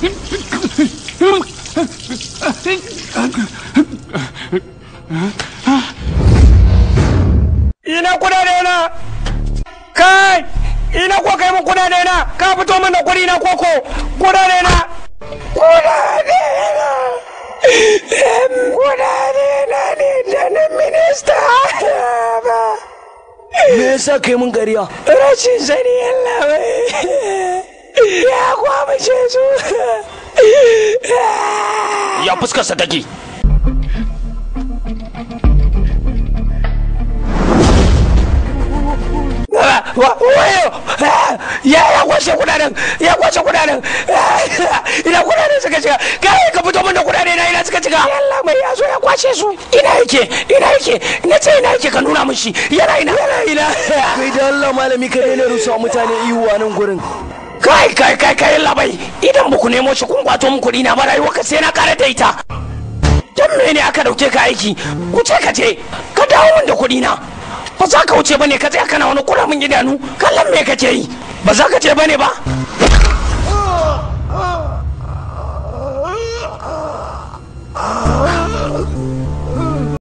Ina kudade na kai, ina ko kai mun kudade na, ka fito min da kudi na koko kudade na, kudade na ne da na minista ba. Me yasa kai mun gariya? Rashin sani Allah bai ya kwamace su. Ya fuskarsa take. Wayo ya kwashe kudaden, ya kwashe kudaden. Ina kudaden suka cika, kai ka fito min da kudade na ina suka cika. Allah mai ya zo ya kwashe su. Ina yake na ce ina yake ka nuna min shi. Yana ina. Kai da Allah malami ka daina rusa mutane ihu a nan gurin. Kai labai, idan ba ku nemo shi kun kwato min kuɗi na ba rayuwa ka sai na kare da ita. Dan mene aka dauke ka aiki? Wuce ka je ka dawo min da kuɗi na. Ba za ka wuce bane ka tsaya kana wani kura min idanu, kallon me kake yi? Ba za ka je bane ba?